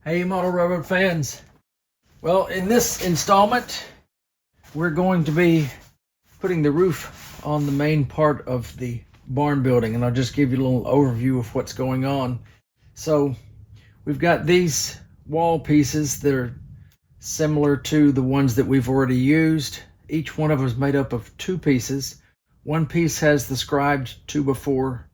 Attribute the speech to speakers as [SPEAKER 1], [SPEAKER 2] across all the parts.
[SPEAKER 1] Hey, Model Railroad fans. Well, in this installment, we're going to be putting the roof on the main part of the barn building, and I'll just give you a little overview of what's going on. So we've got these wall pieces that are similar to the ones that we've already used. Each one of them is made up of two pieces. One piece has the scribed 2x4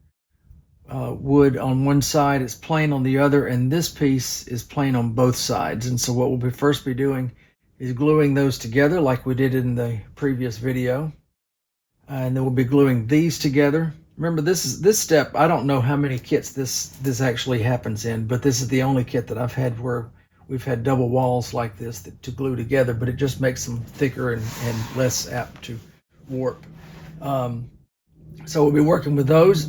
[SPEAKER 1] wood on one side, it's plain on the other, and this piece is plain on both sides. And so what we'll first be doing is gluing those together like we did in the previous video, and then we'll be gluing these together. Remember, this step, I don't know how many kits this actually happens in, but this is the only kit that I've had where we've had double walls like this to glue together, but it just makes them thicker and less apt to warp. So we'll be working with those.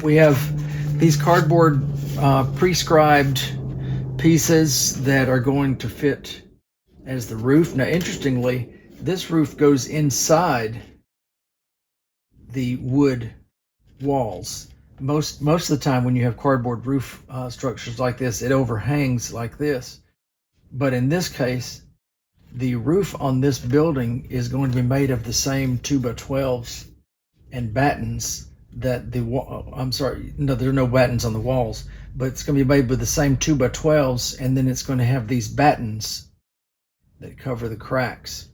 [SPEAKER 1] We have these cardboard prescribed pieces that are going to fit as the roof. Now, interestingly, this roof goes inside the wood walls. Most of the time when you have cardboard roof structures like this, it overhangs like this. But in this case, the roof on this building is going to be made of the same 2x12s and battens that there are no battens on the walls, but it's going to be made with the same 2x12s, and then it's going to have these battens that cover the cracks.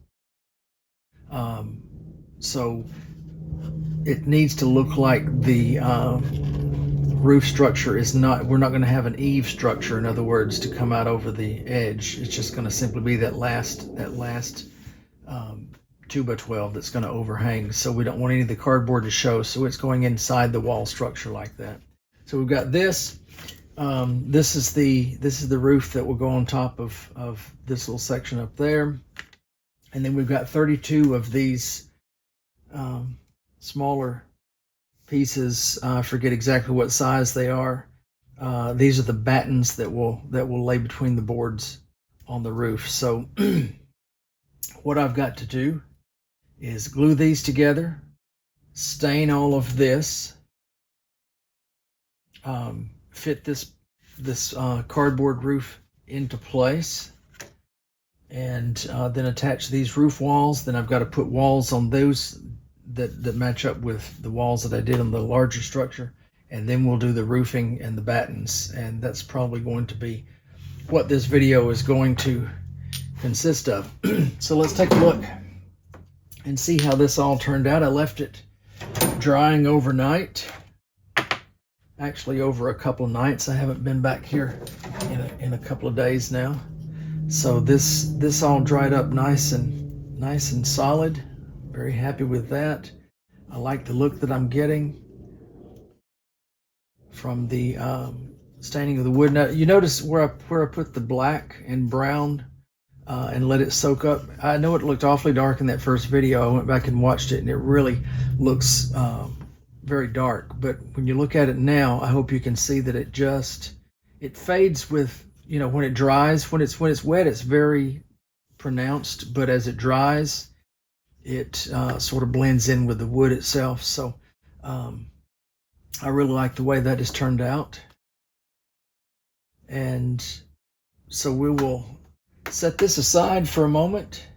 [SPEAKER 1] So it needs to look like the roof structure is not, we're not going to have an eave structure, in other words, to come out over the edge. It's just going to simply be that last 2x12 that's going to overhang. So we don't want any of the cardboard to show, so it's going inside the wall structure like that. So we've got this. This is the roof that will go on top of this little section up there, and then we've got 32 of these smaller pieces. I forget exactly what size they are. These are the battens that will lay between the boards on the roof. So what I've got to do is glue these together, stain all of this, fit this cardboard roof into place, and then attach these roof walls. Then I've got to put walls on those that match up with the walls that I did on the larger structure, and then we'll do the roofing and the battens, and that's probably going to be what this video is going to consist of. So let's take a look and see how this all turned out. I left it drying overnight, actually over a couple of nights. I haven't been back here in a couple of days now. So this all dried up nice and solid. Very happy with that. I like the look that I'm getting from the staining of the wood. Now you notice where I put the black and brown and let it soak up. I know it looked awfully dark in that first video. I went back and watched it, and it really looks very dark. But when you look at it now, I hope you can see that it fades with, when it dries. When it's wet, it's very pronounced, but as it dries, it sort of blends in with the wood itself. So I really like the way that has turned out. And so we will set this aside for a moment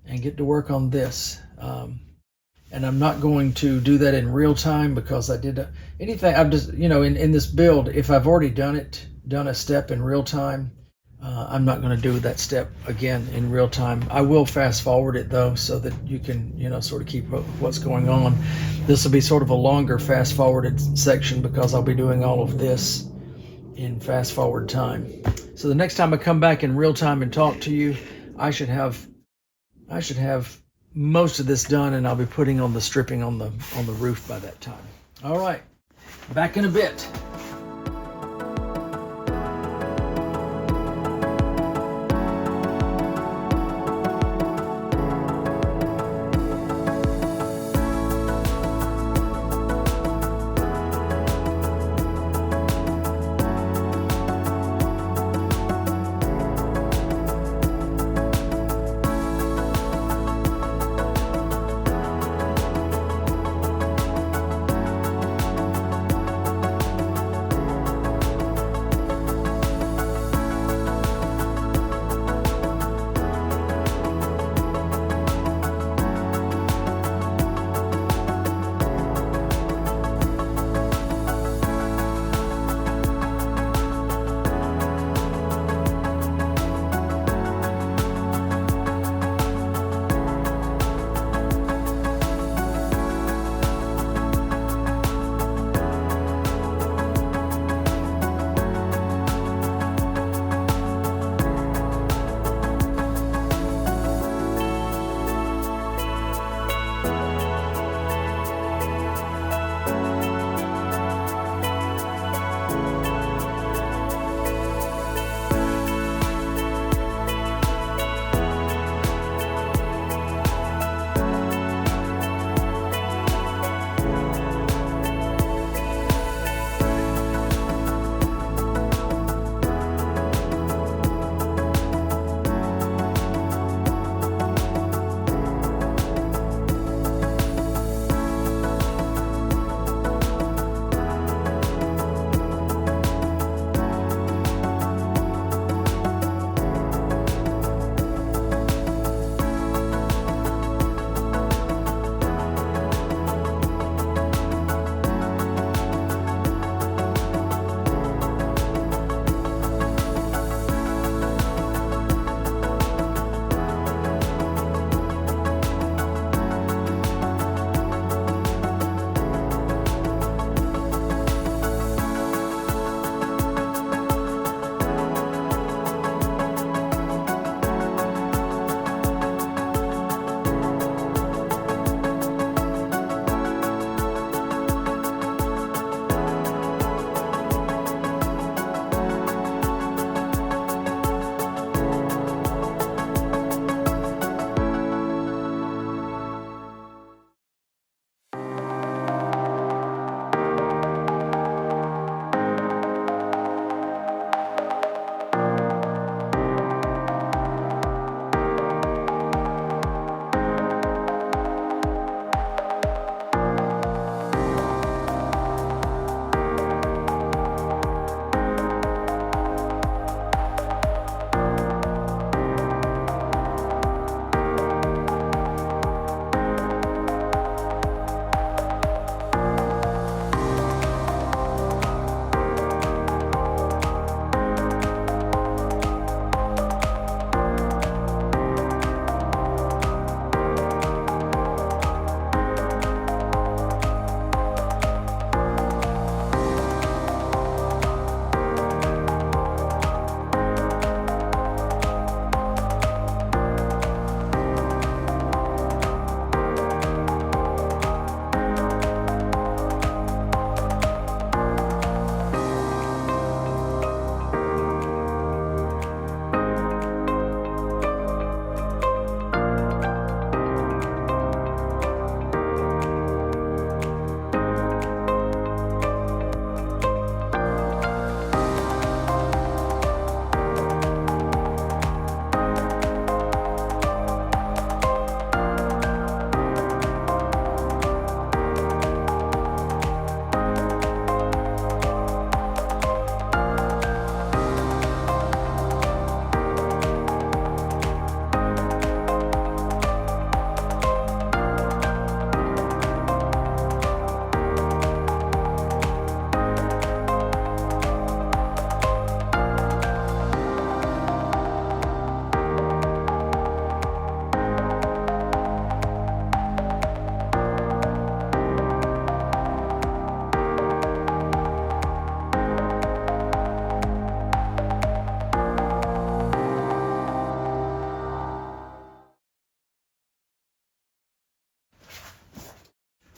[SPEAKER 1] and get to work on this. And I'm not going to do that in real time, because I did anything. I've just, in this build, if I've already done a step in real time, I'm not going to do that step again in real time. I will fast forward it though, so that you can, sort of keep up with what's going on. This will be sort of a longer fast forwarded section, because I'll be doing all of this in fast forward time. So the next time I come back in real time and talk to you, I should have most of this done, and I'll be putting on the stripping on the roof by that time. All right, back in a bit.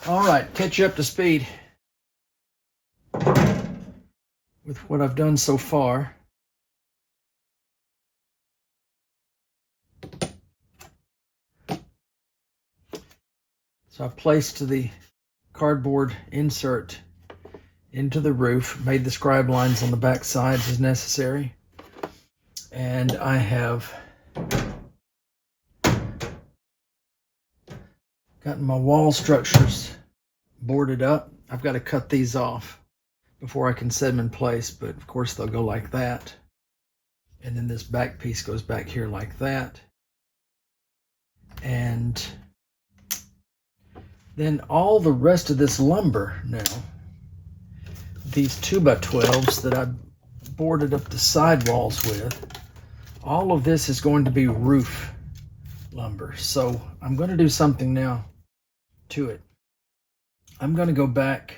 [SPEAKER 1] All right, catch you up to speed with what I've done so far. So I've placed the cardboard insert into the roof, made the scribe lines on the back sides as necessary, and I have gotten my wall structures boarded up. I've got to cut these off before I can set them in place, but of course they'll go like that. And then this back piece goes back here like that. And then all the rest of this lumber now, these 2x12s that I boarded up the sidewalls with, all of this is going to be roof lumber. So I'm going to do something now to it. I'm going to go back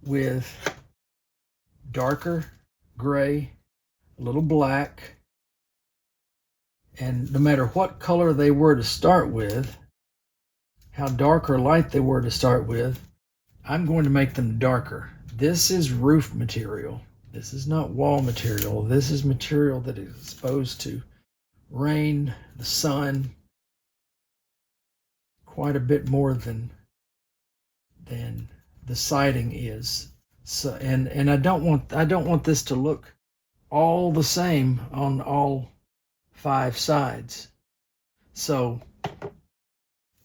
[SPEAKER 1] with darker gray, a little black, and no matter what color they were to start with, how dark or light they were to start with, I'm going to make them darker. This is roof material. This is not wall material. This is material that is exposed to rain, the sun, quite a bit more than the siding is. So and I don't want this to look all the same on all 5 sides. So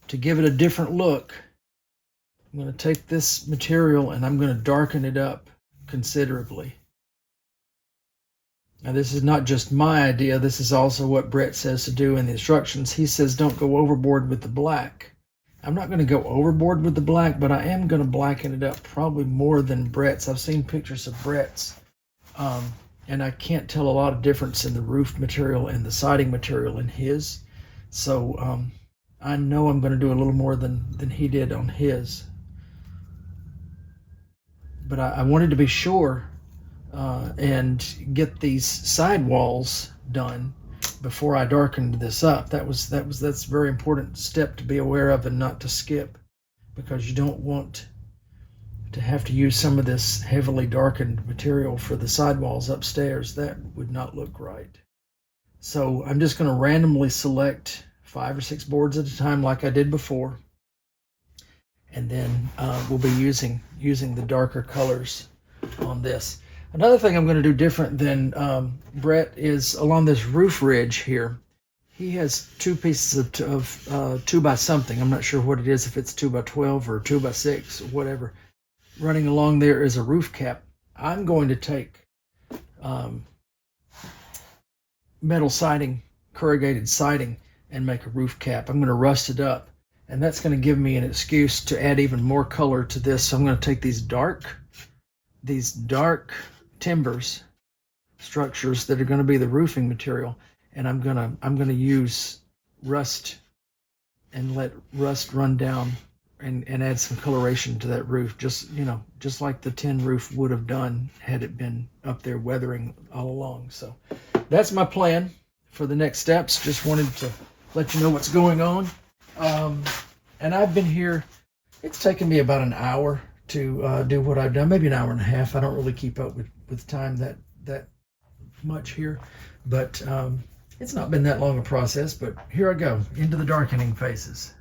[SPEAKER 1] to give it a different look, I'm going to take this material and I'm going to darken it up considerably. Now this is not just my idea, this is also what Brett says to do in the instructions. He says don't go overboard with the black. I'm not going to go overboard with the black, but I am going to blacken it up probably more than Brett's. I've seen pictures of Brett's, and I can't tell a lot of difference in the roof material and the siding material in his. So I know I'm going to do a little more than he did on his. But I wanted to be sure and get these side walls done before I darkened this up. That's a very important step to be aware of and not to skip, because you don't want to have to use some of this heavily darkened material for the sidewalls upstairs. That would not look right. So I'm just going to randomly select 5 or 6 boards at a time like I did before, and then we'll be using the darker colors on this. Another thing I'm going to do different than Brett is along this roof ridge here. He has 2 pieces of 2 by something. I'm not sure what it is, if it's 2 by 12 or 2 by 6 or whatever. Running along there is a roof cap. I'm going to take metal siding, corrugated siding, and make a roof cap. I'm going to rust it up, and that's going to give me an excuse to add even more color to this. So I'm going to take these dark timbers structures that are going to be the roofing material, and I'm going to use rust and let rust run down and add some coloration to that roof, just like the tin roof would have done had it been up there weathering all along. So that's my plan for the next steps. Just wanted to let you know what's going on. And I've been here, it's taken me about an hour to do what I've done, maybe an hour and a half. I don't really keep up with time that much here, but it's not been that long a process. But here I go into the darkening phases.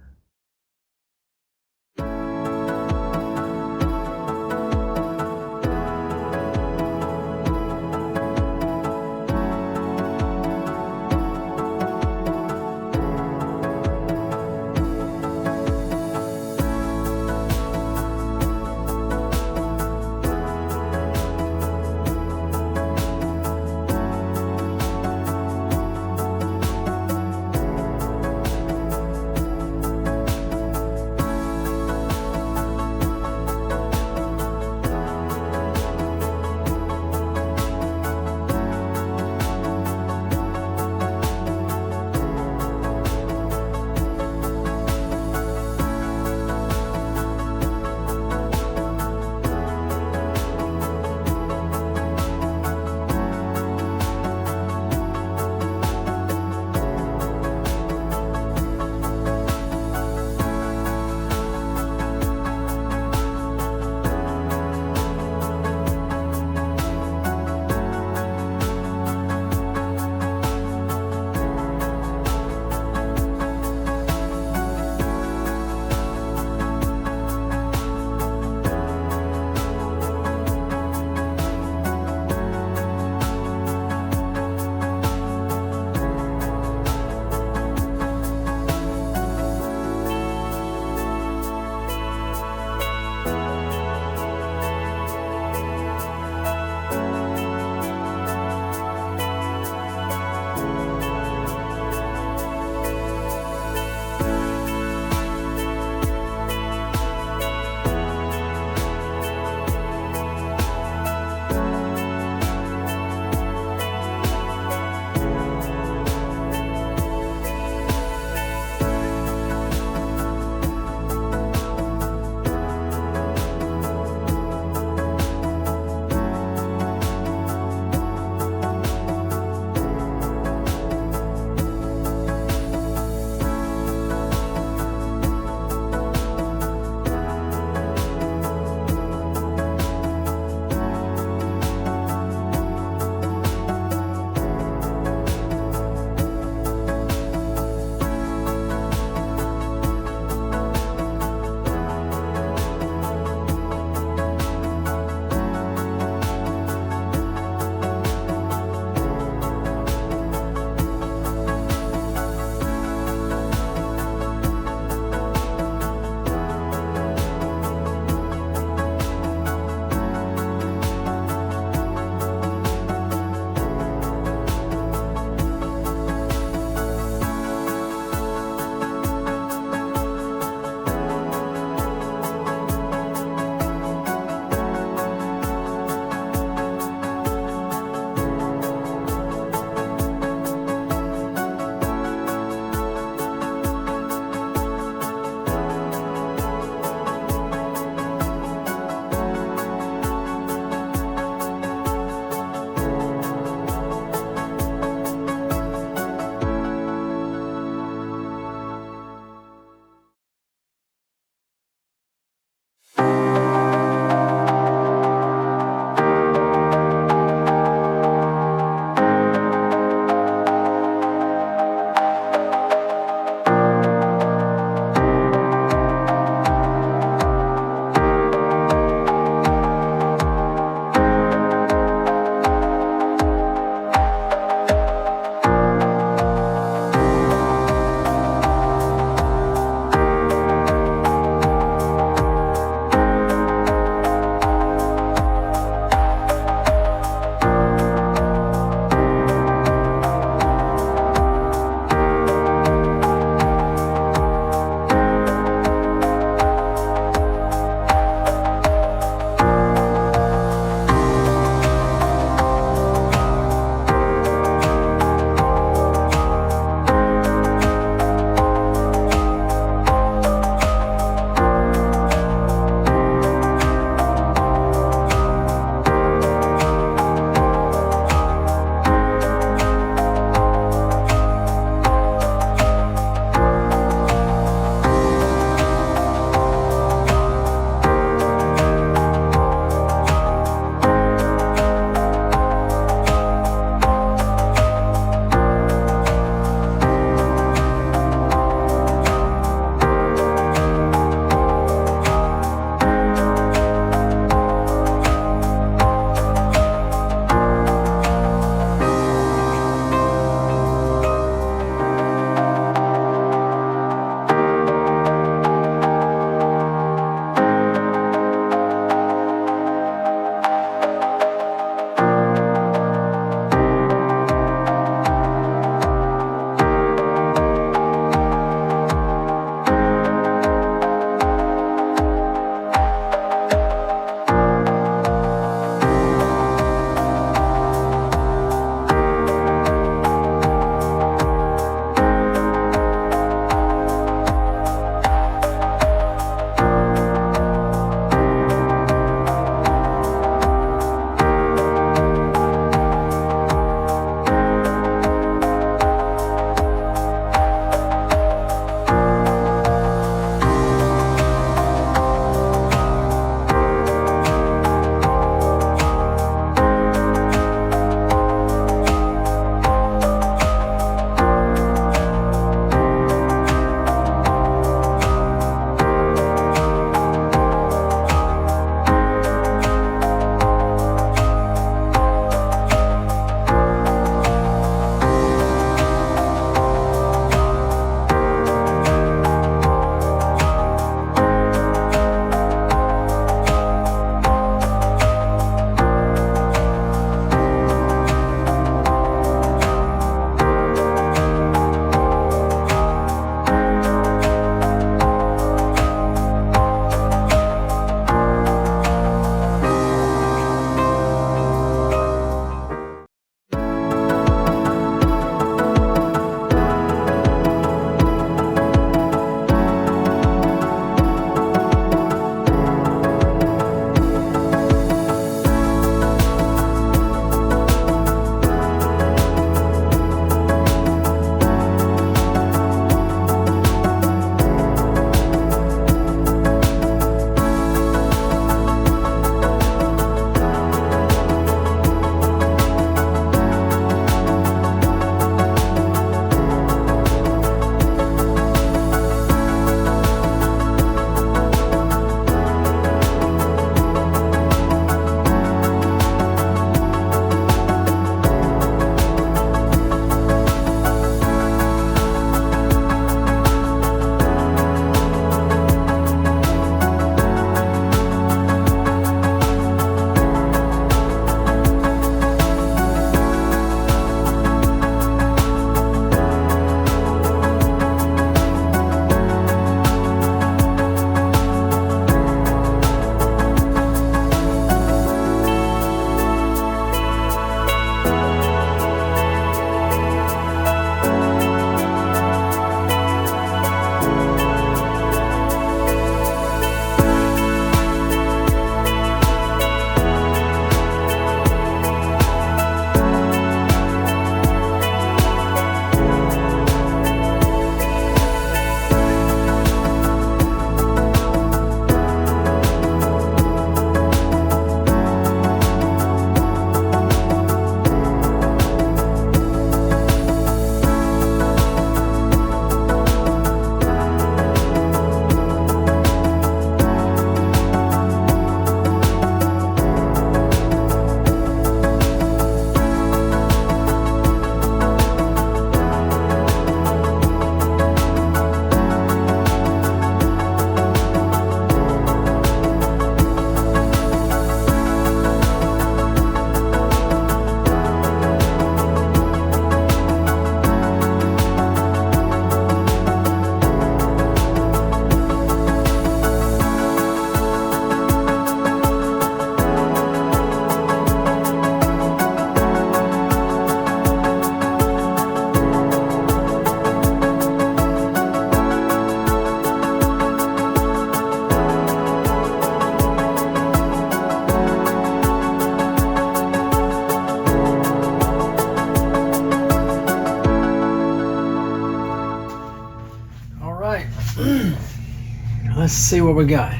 [SPEAKER 1] let's see what we got.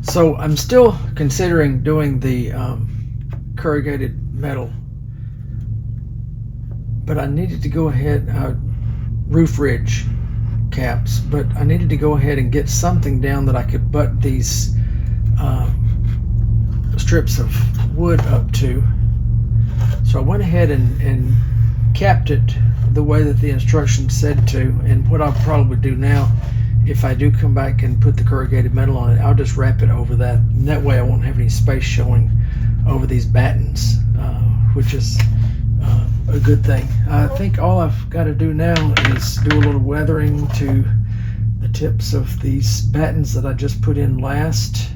[SPEAKER 1] So I'm still considering doing the corrugated metal, but I needed to go ahead, roof ridge caps, but I needed to go ahead and get something down that I could butt these strips of wood up to. So I went ahead and capped it the way that the instructions said to, and what I'll probably do now, if I do come back and put the corrugated metal on it, I'll just wrap it over that, and that way I won't have any space showing over these battens, which is a good thing. I think all I've got to do now is do a little weathering to the tips of these battens that I just put in last.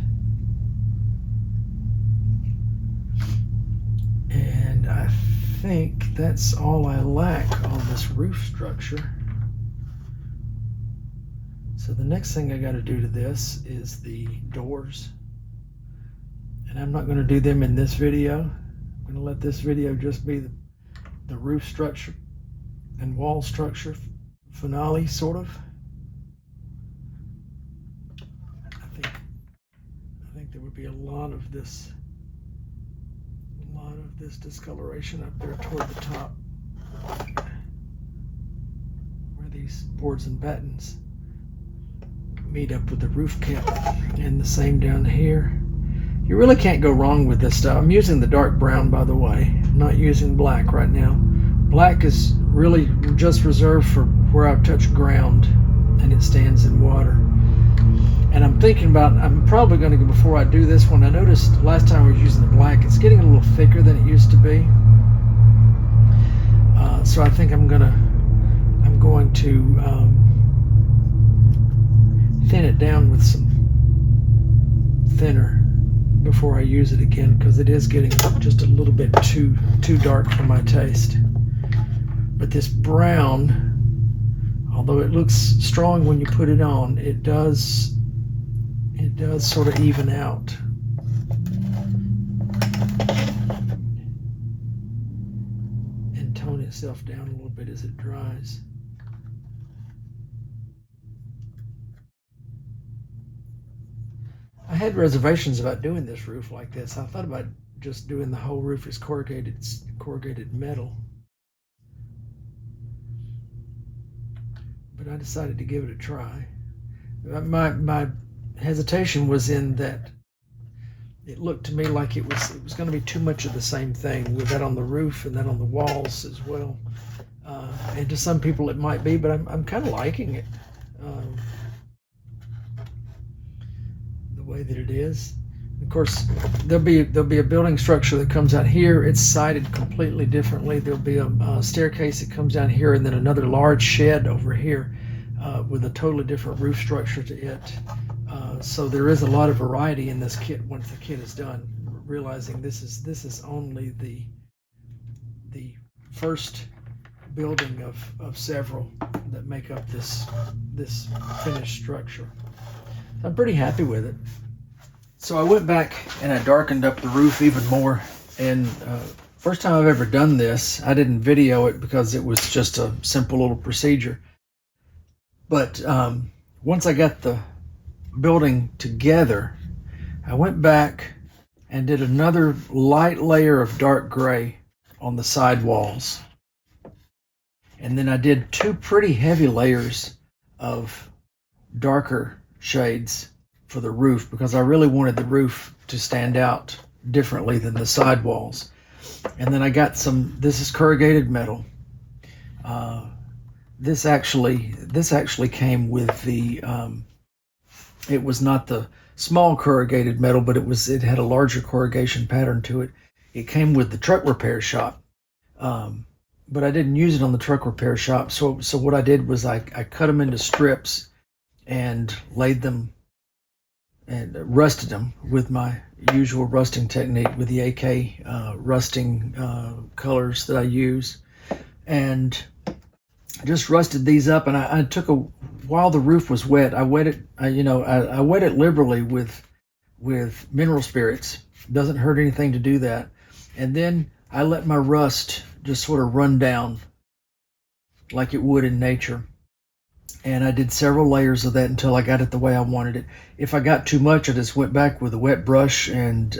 [SPEAKER 1] And I think that's all I lack on this roof structure. So the next thing I got to do to this is the doors. And I'm not going to do them in this video. I'm going to let this video just be the roof structure and wall structure finale, sort of. I think there would be a lot of this discoloration up there toward the top, where these boards and battens meet up with the roof cap, and the same down here. You really can't go wrong with this stuff. I'm using the dark brown, by the way. I'm not using black right now. Black is really just reserved for where I've touched ground and it stands in water. And I'm thinking about, I'm probably going to go, before I do this one, I noticed last time we were using the black, it's getting a little thicker than it used to be. So I think I'm going to thin it down with some thinner before I use it again, because it is getting just a little bit too dark for my taste. But this brown, although it looks strong when you put it on, it does sort of even out. And tone itself down a little bit as it dries. I had reservations about doing this roof like this. I thought about just doing the whole roof as corrugated metal. But I decided to give it a try. My hesitation was in that it looked to me like it was going to be too much of the same thing, with that on the roof and that on the walls as well. And to some people it might be, but I'm kind of liking it. Way that it is. Of course, there'll be a building structure that comes out here. It's sided completely differently. There'll be a staircase that comes down here, and then another large shed over here with a totally different roof structure to it. So there is a lot of variety in this kit once the kit is done. Realizing this is only the first building of several that make up this finished structure. I'm pretty happy with it. So I went back and I darkened up the roof even more. And first time I've ever done this, I didn't video it because it was just a simple little procedure. But once I got the building together, I went back and did another light layer of dark gray on the side walls. And then I did two pretty heavy layers of darker shades for the roof, because I really wanted the roof to stand out differently than the side walls. And then I got this is corrugated metal. This actually came with the it was not the small corrugated metal, but it had a larger corrugation pattern to it. It came with the truck repair shop, but I didn't use it on the truck repair shop. So what I did was I cut them into strips and laid them and rusted them with my usual rusting technique with the AK rusting colors that I use, and just rusted these up. And I took while the roof was wet, I wet it. I wet it liberally with mineral spirits. It doesn't hurt anything to do that. And then I let my rust just sort of run down like it would in nature. And I did several layers of that until I got it the way I wanted it. If I got too much, I just went back with a wet brush and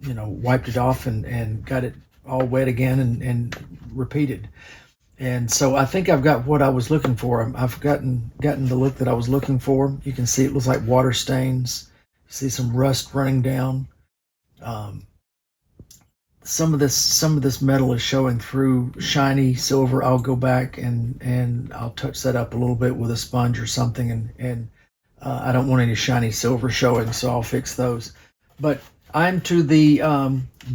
[SPEAKER 1] wiped it off and got it all wet again and repeated. And so I think I've got what I was looking for. I've gotten the look that I was looking for. You can see it looks like water stains. You see some rust running down. Some of this metal is showing through shiny silver. I'll go back and I'll touch that up a little bit with a sponge or something, and I don't want any shiny silver showing, so I'll fix those. But I'm to the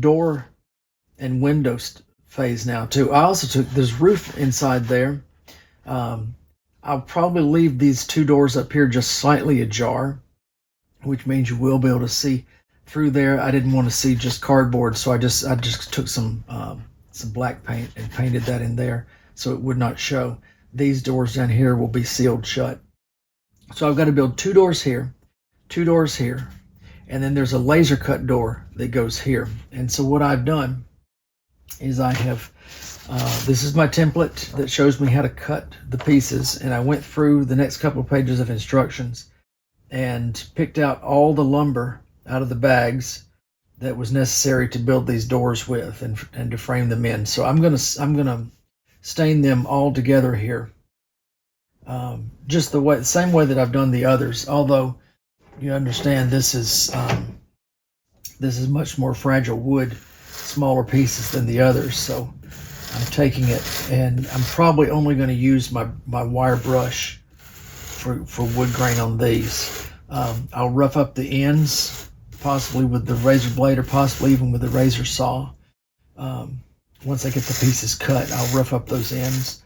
[SPEAKER 1] door and window phase now too. I also took this roof inside there. I'll probably leave these two doors up here just slightly ajar, which means you will be able to see through there. I didn't want to see just cardboard, so I just took some black paint and painted that in there so it would not show. These doors down here will be sealed shut. So I've got to build two doors here, and then there's a laser cut door that goes here. And so what I've done is I have this is my template that shows me how to cut the pieces, and I went through the next couple of pages of instructions and picked out all the lumber out of the bags that was necessary to build these doors with and to frame them in. So I'm gonna stain them all together here, just the same way that I've done the others. Although you understand this is much more fragile wood, smaller pieces than the others. So I'm taking it, and I'm probably only going to use my wire brush for wood grain on these. I'll rough up the ends, possibly with the razor blade or possibly even with the razor saw. Once I get the pieces cut, I'll rough up those ends.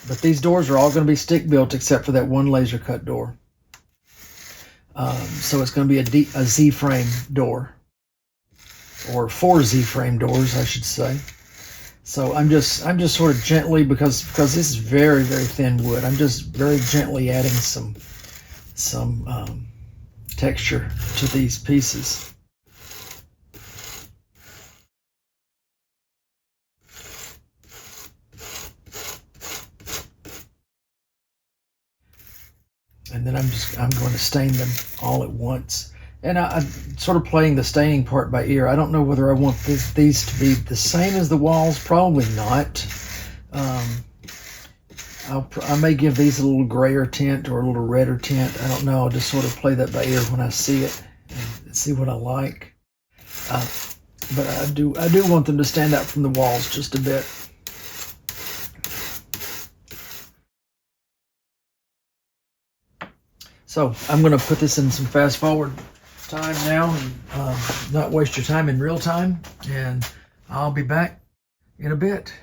[SPEAKER 1] But these doors are all going to be stick built except for that one laser cut door. So it's going to be a Z-frame door, or 4 Z-frame doors, I should say. So I'm just sort of gently, because this is very, very thin wood, I'm just very gently adding some texture to these pieces. And then I'm going to stain them all at once. And I'm sort of playing the staining part by ear. I don't know whether I want these to be the same as the walls. Probably not. I may give these a little grayer tint or a little redder tint. I don't know. I'll just sort of play that by ear when I see it and see what I like. But I do want them to stand out from the walls just a bit. So I'm going to put this in some fast forward time now and not waste your time in real time. And I'll be back in a bit.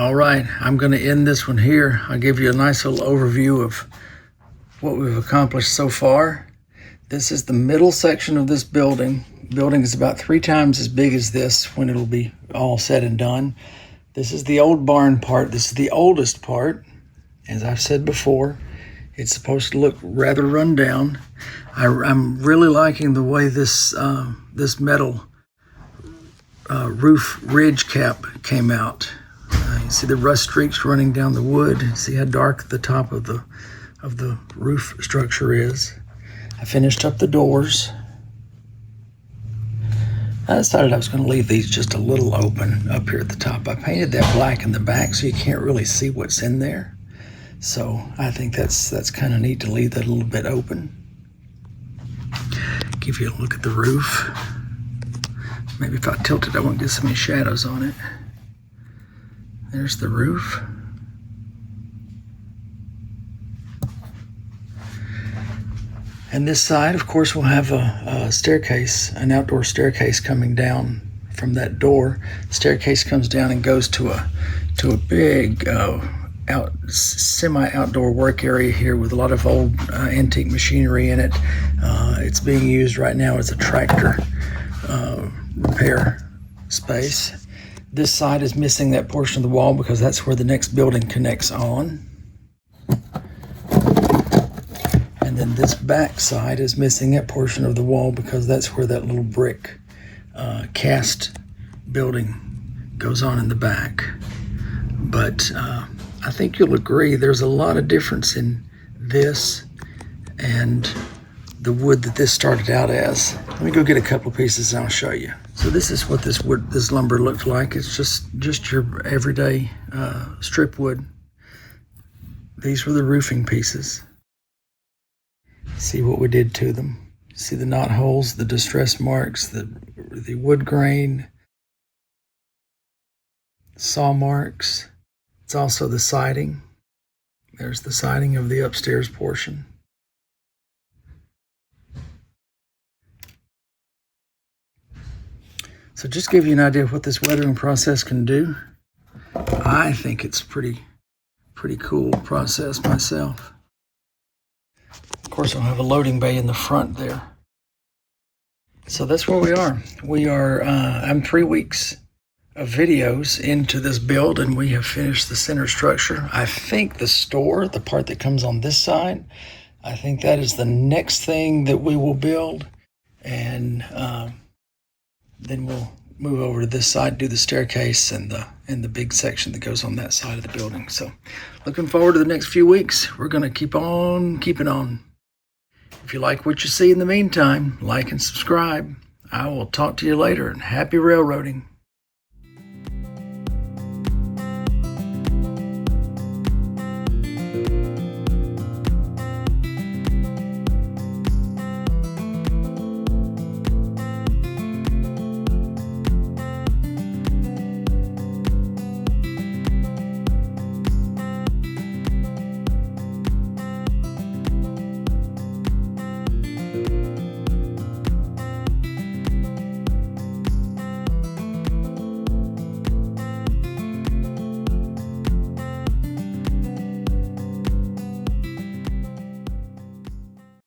[SPEAKER 1] All right, I'm going to end this one here. I'll give you a nice little overview of what we've accomplished so far. This is the middle section of this building. The building is about 3 times as big as this when it'll be all said and done. This is the old barn part. This is the oldest part. As I've said before, it's supposed to look rather run down. I'm really liking the way this this metal roof ridge cap came out. You see the rust streaks running down the wood. See how dark the top of the roof structure is. I finished up the doors. I decided I was going to leave these just a little open up here at the top. I painted that black in the back so you can't really see what's in there. So I think that's kind of neat to leave that a little bit open. Give you a look at the roof. Maybe if I tilt it, I won't get so many shadows on it. There's the roof. And this side, of course, we'll have a staircase, an outdoor staircase coming down from that door. The staircase comes down and goes to a big semi-outdoor work area here with a lot of old antique machinery in it. It's being used right now as a tractor repair space. This side is missing that portion of the wall because that's where the next building connects on. And then this back side is missing that portion of the wall because that's where that little brick cast building goes on in the back. But I think you'll agree there's a lot of difference in this and the wood that this started out as. Let me go get a couple of pieces and I'll show you. So this is what this lumber looks like. It's just your everyday strip wood. These were the roofing pieces. See what we did to them. See the knot holes, the distress marks, the wood grain, saw marks. It's also the siding. There's the siding of the upstairs portion. So just give you an idea of what this weathering process can do. I think it's pretty cool process myself. Of course, I'll have a loading bay in the front there. So that's where we are. I'm 3 weeks of videos into this build and we have finished the center structure. I think the store, the part that comes on this side, I think that is the next thing that we will build. And then we'll move over to this side, do the staircase and the big section that goes on that side of the building. So looking forward to the next few weeks. We're going to keep on keeping on. If you like what you see in the meantime, like and subscribe. I will talk to you later, and happy railroading.